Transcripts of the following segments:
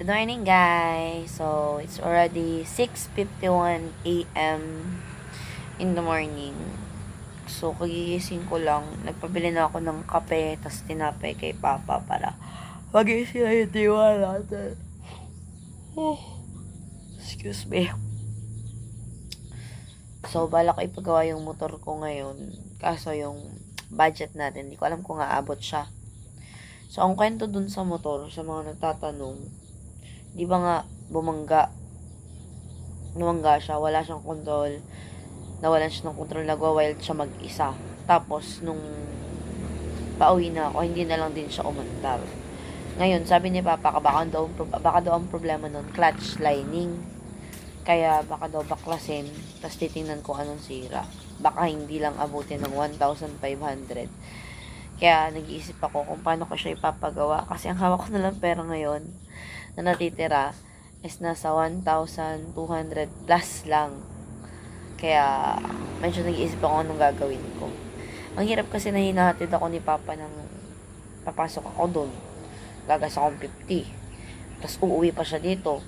Good morning, guys. So, it's already 6:51 a.m. in the morning. So, kagigising ko lang. Nagpabili na ako ng kape, tas tinapay kay Papa para magising na yung diwa natin. Oh, excuse me. So, balak ko ipagawa yung motor ko ngayon. Kaso yung budget natin, hindi ko alam kung aabot siya. So, ang kwento dun sa motor, sa mga nagtatanong, di ba nga bumangga siya, wala siyang control, nawalan siya ng control, nagwa-wild siya mag-isa. Tapos nung pauwi na ako, hindi na lang din siya umandar. Ngayon, sabi ni Papa, baka daw ang problema nun, clutch lining. Kaya baka daw baklasin, tapos titingnan ko anong sira. Baka hindi lang abutin ng 1,500. Kaya nag-iisip ako kung paano ko siya ipapagawa. Kasi ang hawak ko na lang pera ngayon na natitira is nasa 1,200 plus lang. Kaya medyo nag-iisip ako anong gagawin ko. Ang hirap kasi na hinahatid ako ni Papa ng papasok ako doon. Gagas akong 50. Tapos uuwi pa siya dito.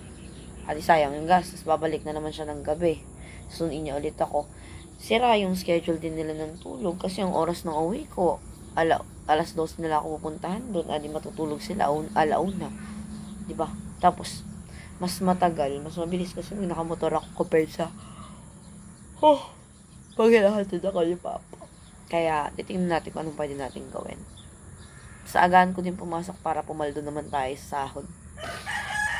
Adi sayang yung gas. Tapos babalik na naman siya ng gabi. Sunuin niya ulit ako. Sira yung schedule din nila ng tulog. Kasi yung oras ng uwi ko, alas 12 nila ako pupuntahan doon. Adi matutulog sila alauna. Diba? Tapos, mas matagal, mas mabilis kasi may nakamotor ako compared sa pag hinahatid ako ni Papa. Kaya, titingnan natin kung anong pwede natin gawin. Sa agahan ko din pumasok para pumaldo naman tayo sa sahod.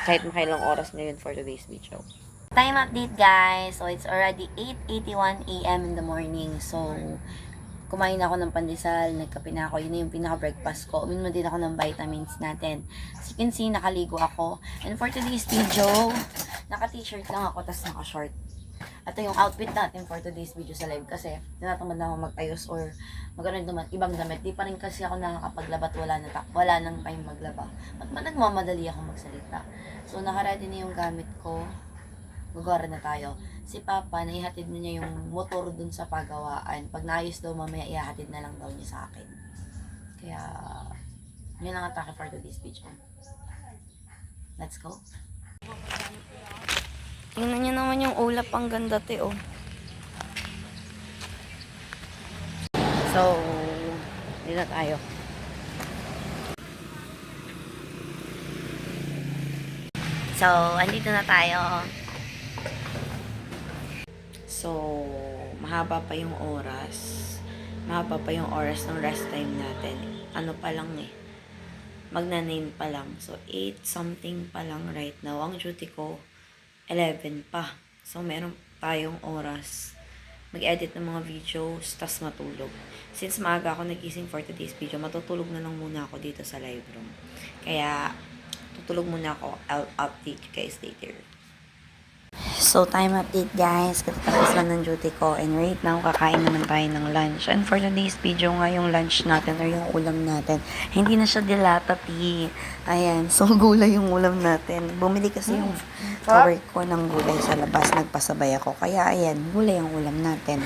Kahit makailang oras ngayon for today's video. Time update, guys. So, it's already 8:81 a.m. in the morning. So, kumain ako ng pandesal, nagkape na ako. Yun na yung pinaka-breakfast ko. Uminom din ako ng vitamins natin. As you can see, nakaligo ako. And for today's video, naka-t-shirt lang ako, tas naka-short. Ito yung outfit natin for today's video sa live kasi tinatamad na ako mag-ayos or magkaroon naman ibang damit. Di pa rin kasi ako nakakapaglabat, wala nang time maglaba. At nagmamadali ako magsalita. So, naka-ready na yung gamit ko. Gagawin na tayo. Si Papa, naihatid na niya yung motor dun sa pagawaan. Pag naayos daw, mamaya ihatid na lang daw niya sa akin. Kaya, yun lang atake for today's video. Let's go. Tingnan niyo naman yung ulap, ang ganda oh. So, hindi na tayo. So, andito na tayo. So, mahaba pa yung oras. Mahaba pa yung oras ng rest time natin. Ano pa lang magna-9 pa lang. So, 8 something pa lang right now. Ang duty ko, 11 pa. So, meron tayong oras mag-edit ng mga videos, tas matulog. Since maaga ako nagising for today's video, matutulog na lang muna ako dito sa live room. Kaya, tutulog muna ako. I'll update you guys later. So, time update, guys. Katatapos lang ng duty ko. And right now, kakain naman tayo ng lunch. And for today's video nga, yung lunch natin or yung ulam natin, hindi na siya dilata, Ayan. So, gulay yung ulam natin. Bumili kasi yung kawork ko ng gulay sa labas. Nagpasabay ako. Kaya, ayan. Gulay ang ulam natin.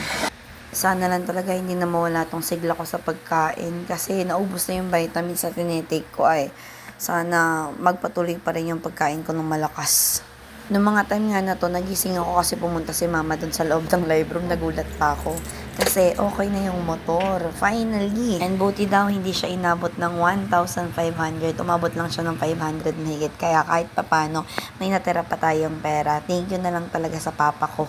Sana lang talaga hindi na mawala tong sigla ko sa pagkain. Kasi naubos na yung vitamins sa tinitake ko ay. Sana magpatuloy pa rin yung pagkain ko ng malakas. Noong mga time nga na to, nagising ako kasi pumunta si Mama dun sa loob ng live room. Nagulat pa ako. Kasi okay na yung motor. Finally. And buti daw hindi siya inabot ng 1,500. Umabot lang siya ng 500 na higit. Kaya kahit papano, may natira pa tayong pera. Thank you na lang talaga sa papa ko.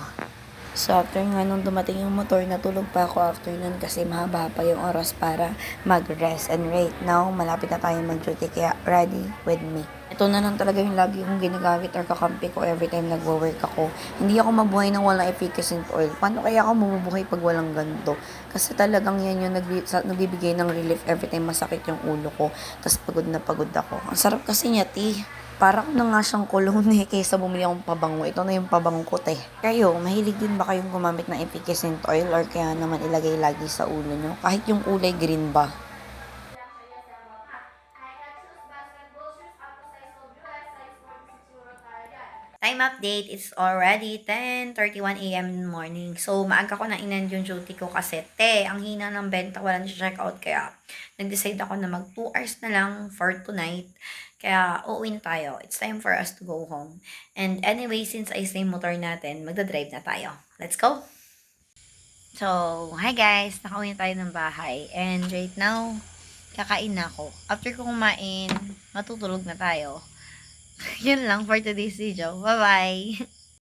So, after nga nung dumating yung motor, natulog pa ako after nun kasi mahaba pa yung oras para mag-rest. And right now, malapit na tayo mag-duty kaya ready with me. Ito na lang talaga yung lagi kong ginagamit or kakampi ko every time nagwo-work ako. Hindi ako mabuhay nang walang efficacent oil. Paano kaya ako mabubuhay pag walang ganito? Kasi talagang yan yung nagbibigay ng relief every time masakit yung ulo ko. Tapos pagod na pagod ako. Ang sarap kasi niya, Parang na nga siyang cologne kaysa bumili akong pabango. Ito na yung pabango ko, Kayo, mahilig din ba kayong gumamit ng efficacent oil or kaya naman ilagay lagi sa ulo nyo? Kahit yung kulay green ba? Time update, it's already 10:31 AM in the morning. So, maaga ko na inend yung duty ko kasi, ang hina ng benta, wala na check out. Kaya, nag-decide ako na mag 2 hours na lang for tonight. Kaya, uuwi na tayo. It's time for us to go home. And anyway, since ayos na yung motor natin, magdadrive na tayo. Let's go! So, hi guys! Nakauwi na tayo ng bahay. And right now, kakain na ako. After ko kumain, matutulog na tayo. Yun lang for today's video. Bye-bye!